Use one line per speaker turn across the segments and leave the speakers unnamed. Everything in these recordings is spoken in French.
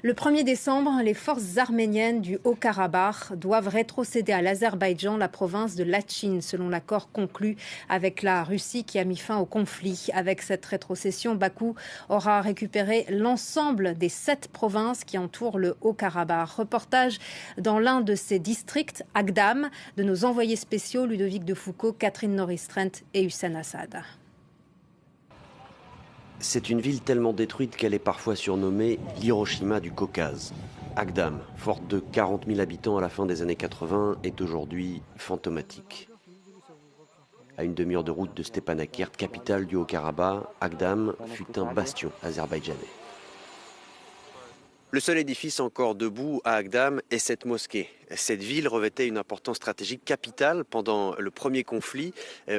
Le 1er décembre, les forces arméniennes du Haut-Karabakh doivent rétrocéder à l'Azerbaïdjan la province de Latchine, selon l'accord conclu avec la Russie qui a mis fin au conflit. Avec cette rétrocession, Bakou aura récupéré l'ensemble des 7 provinces qui entourent le Haut-Karabakh. Reportage dans l'un de ces districts, Agdam, de nos envoyés spéciaux Ludovic de Foucault, Catherine Norris-Trent et Hussein Assad.
C'est une ville tellement détruite qu'elle est parfois surnommée l'Hiroshima du Caucase. Agdam, forte de 40 000 habitants à la fin des années 80, est aujourd'hui fantomatique. À une demi-heure de route de Stepanakert, capitale du Haut-Karabakh, Agdam fut un bastion azerbaïdjanais. Le seul édifice encore debout à Agdam est cette mosquée. Cette ville revêtait une importance stratégique capitale pendant le premier conflit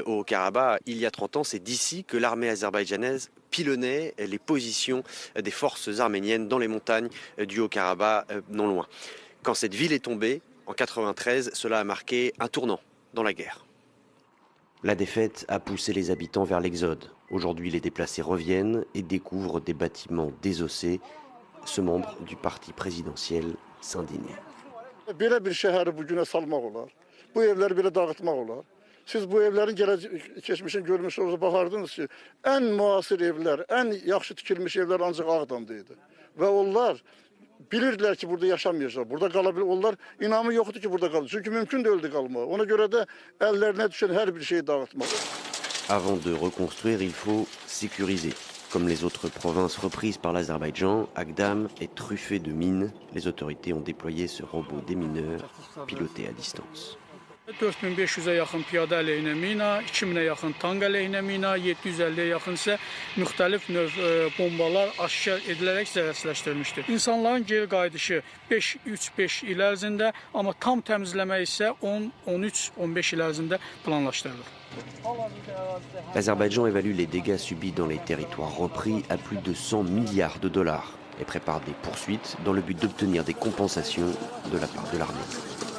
au Haut-Karabakh. Il y a 30 ans, c'est d'ici que l'armée azerbaïdjanaise pilonnait les positions des forces arméniennes dans les montagnes du Haut-Karabakh, non loin. Quand cette ville est tombée, en 93, cela a marqué un tournant dans la guerre. La défaite a poussé les habitants vers l'exode. Aujourd'hui, les déplacés reviennent et découvrent des bâtiments désossés. Ce membre du parti présidentiel s'indigne.
Siz bu evlerin geçmişini görmüş olsa bakardınız ki en muasir evler, en yaxşı tikilmiş evler ancak Ağdam'daydı. Ve onlar bilirdiler ki burada yaşamayacaklar. Burada kalabilir. Onlar inamı yoktu ki burada kalır. Çünkü mümkün değildi kalma. Ona göre de ellerine düşen her bir şeyi dağıtmak.
Avant de reconstruire, il faut sécuriser. Comme les autres provinces reprises par l'Azerbaïdjan, Agdam est truffé de mines. Les autorités ont déployé ce robot démineur piloté à distance.
4500'e yaxın piyada əleyhinə mina, 2000'ə yaxın tank əleyhinə mina, 750'ə yaxın isə müxtəlif növ bombalar aşkar edilərək zərərsizləşdirilmişdir. İnsanların geri qayıdışı 3-5 il ərzində, amma tam təmizləmə isə 10-13-15 il ərzində planlaşdırılır.
L'Azerbaïdjan évalue les dégâts subis dans les territoires repris à plus de 100 milliards de dollars et prépare des poursuites dans le but d'obtenir des compensations de la part de l'armée.